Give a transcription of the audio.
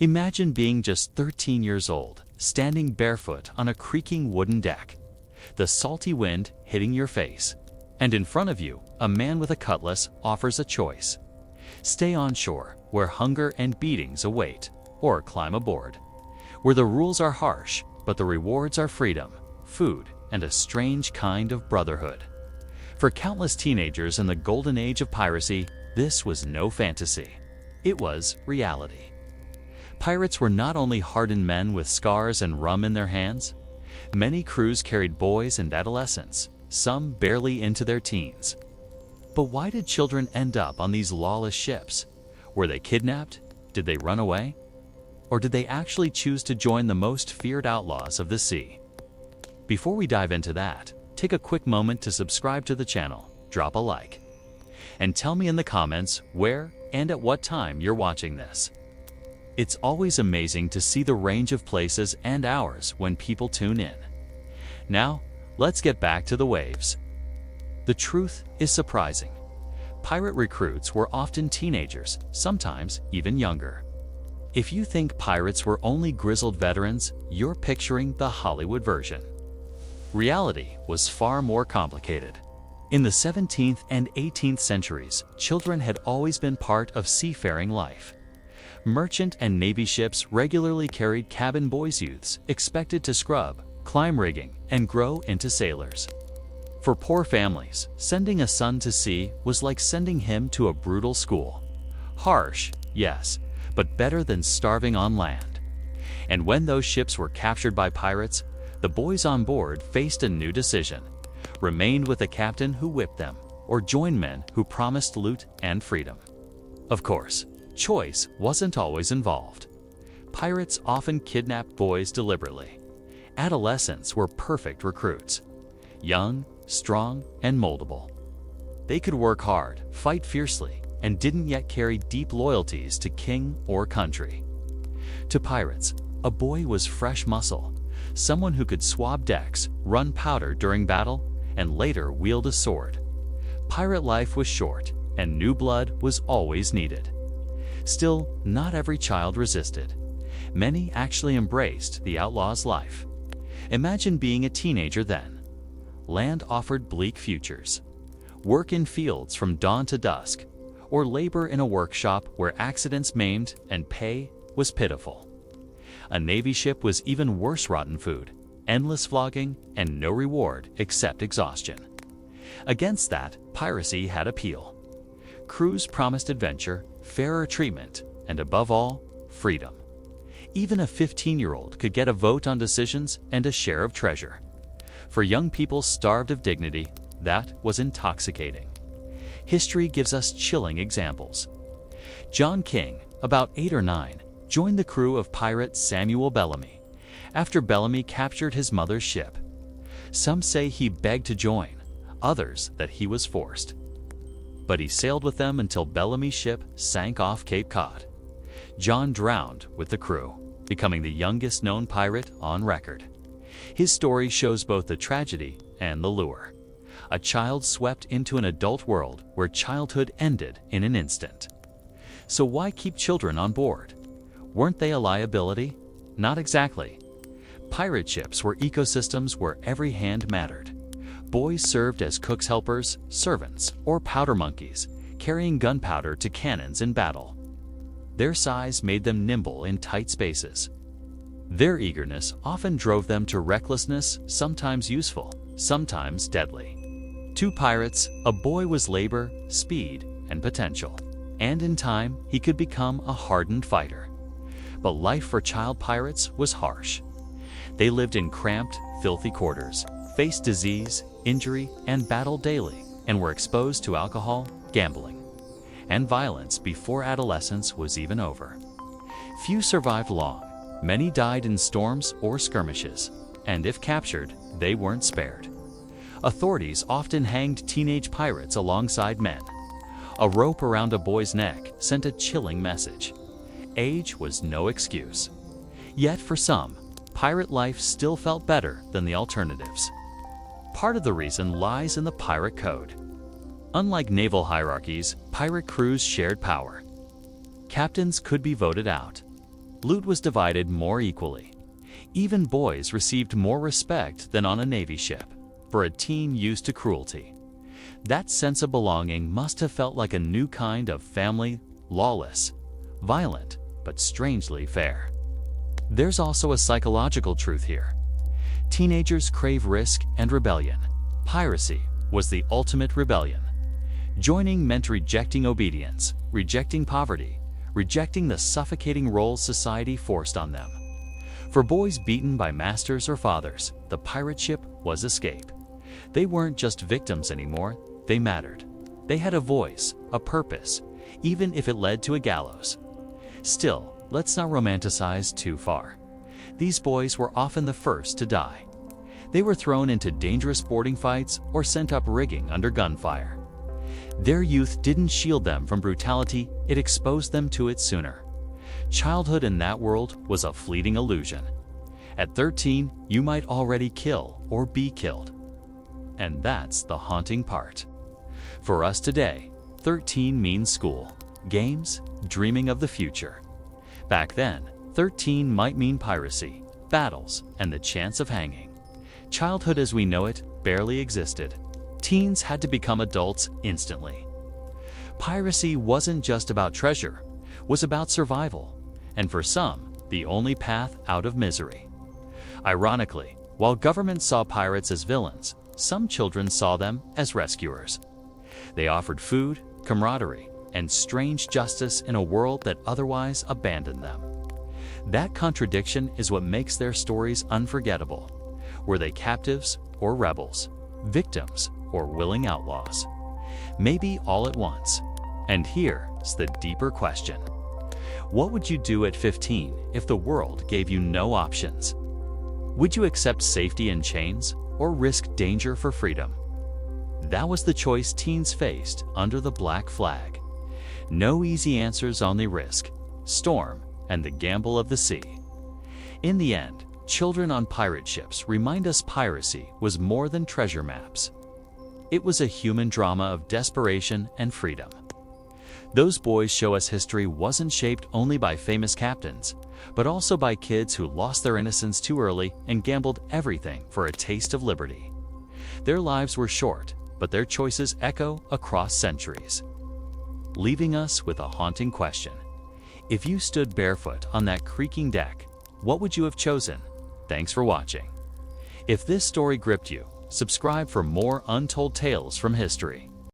Imagine being just 13 years old, standing barefoot on a creaking wooden deck, the salty wind hitting your face, and in front of you, a man with a cutlass offers a choice. Stay on shore, where hunger and beatings await, or climb aboard, where the rules are harsh, but the rewards are freedom, food, and a strange kind of brotherhood. For countless teenagers in the golden age of piracy, this was no fantasy. It was reality. Pirates were not only hardened men with scars and rum in their hands. Many crews carried boys and adolescents, some barely into their teens. But why did children end up on these lawless ships? Were they kidnapped? Did they run away? Or did they actually choose to join the most feared outlaws of the sea? Before we dive into that, take a quick moment to subscribe to the channel, drop a like, and tell me in the comments where and at what time you're watching this. It's always amazing to see the range of places and hours when people tune in. Now, let's get back to the waves. The truth is surprising. Pirate recruits were often teenagers, sometimes even younger. If you think pirates were only grizzled veterans, you're picturing the Hollywood version. Reality was far more complicated. In the 17th and 18th centuries, children had always been part of seafaring life. Merchant and Navy ships regularly carried cabin boys youths expected to scrub, climb rigging, and grow into sailors. For poor families, sending a son to sea was like sending him to a brutal school. Harsh, yes, but better than starving on land. And when those ships were captured by pirates, the boys on board faced a new decision: remain with a captain who whipped them, or join men who promised loot and freedom. Of course, choice wasn't always involved. Pirates often kidnapped boys deliberately. Adolescents were perfect recruits. Young, strong, and moldable. They could work hard, fight fiercely, and didn't yet carry deep loyalties to king or country. To pirates, a boy was fresh muscle, someone who could swab decks, run powder during battle, and later wield a sword. Pirate life was short, and new blood was always needed. Still, not every child resisted. Many actually embraced the outlaw's life. Imagine being a teenager then. Land offered bleak futures. Work in fields from dawn to dusk, or labor in a workshop where accidents maimed and pay was pitiful. A Navy ship was even worse: rotten food, endless flogging, and no reward except exhaustion. Against that, piracy had appeal. Crews promised adventure, fairer treatment, and above all, freedom. Even a 15-year-old could get a vote on decisions and a share of treasure. For young people starved of dignity, that was intoxicating. History gives us chilling examples. John King, about 8 or 9, joined the crew of pirate Samuel Bellamy after Bellamy captured his mother's ship. Some say he begged to join, others that he was forced. But he sailed with them until Bellamy's ship sank off Cape Cod. John drowned with the crew, becoming the youngest known pirate on record. His story shows both the tragedy and the lure. A child swept into an adult world where childhood ended in an instant. So why keep children on board? Weren't they a liability? Not exactly. Pirate ships were ecosystems where every hand mattered. Boys served as cook's helpers, servants, or powder monkeys, carrying gunpowder to cannons in battle. Their size made them nimble in tight spaces. Their eagerness often drove them to recklessness, sometimes useful, sometimes deadly. To pirates, a boy was labor, speed, and potential. And in time, he could become a hardened fighter. But life for child pirates was harsh. They lived in cramped, filthy quarters, faced disease, injury, and battle daily, and were exposed to alcohol, gambling, and violence before adolescence was even over. Few survived long. Many died in storms or skirmishes, and if captured, they weren't spared. Authorities often hanged teenage pirates alongside men. A rope around a boy's neck sent a chilling message. Age was no excuse. Yet for some, pirate life still felt better than the alternatives. Part of the reason lies in the pirate code. Unlike naval hierarchies, pirate crews shared power. Captains could be voted out. loot was divided more equally. Even boys received more respect than on a Navy ship, for a teen used to cruelty. That sense of belonging must have felt like a new kind of family, lawless, violent, but strangely fair. There's also a psychological truth here. Teenagers crave risk and rebellion. Piracy was the ultimate rebellion. Joining meant rejecting obedience, rejecting poverty, rejecting the suffocating roles society forced on them. For boys beaten by masters or fathers, the pirate ship was escape. They weren't just victims anymore, they mattered. They had a voice, a purpose, even if it led to a gallows. Still, let's not romanticize too far. These boys were often the first to die. They were thrown into dangerous boarding fights or sent up rigging under gunfire. Their youth didn't shield them from brutality, it exposed them to it sooner. Childhood in that world was a fleeting illusion. At 13, you might already kill or be killed. And that's the haunting part. For us today, 13 means school, games, dreaming of the future. Back then, 13 might mean piracy, battles, and the chance of hanging. Childhood as we know it barely existed. Teens had to become adults instantly. Piracy wasn't just about treasure, it was about survival, and for some, the only path out of misery. Ironically, while governments saw pirates as villains, some children saw them as rescuers. They offered food, camaraderie, and strange justice in a world that otherwise abandoned them. That contradiction is what makes their stories unforgettable. Were they captives or rebels, victims or willing outlaws? Maybe all at once. And here's the deeper question. What would you do at 15 if the world gave you no options? Would you accept safety in chains or risk danger for freedom? That was the choice teens faced under the black flag. No easy answers, only risk, storm, and the gamble of the sea. In the end, children on pirate ships remind us piracy was more than treasure maps. It was a human drama of desperation and freedom. Those boys show us history wasn't shaped only by famous captains, but also by kids who lost their innocence too early and gambled everything for a taste of liberty. Their lives were short, but their choices echo across centuries, leaving us with a haunting question. If you stood barefoot on that creaking deck, what would you have chosen? Thanks for watching. If this story gripped you, subscribe for more untold tales from history.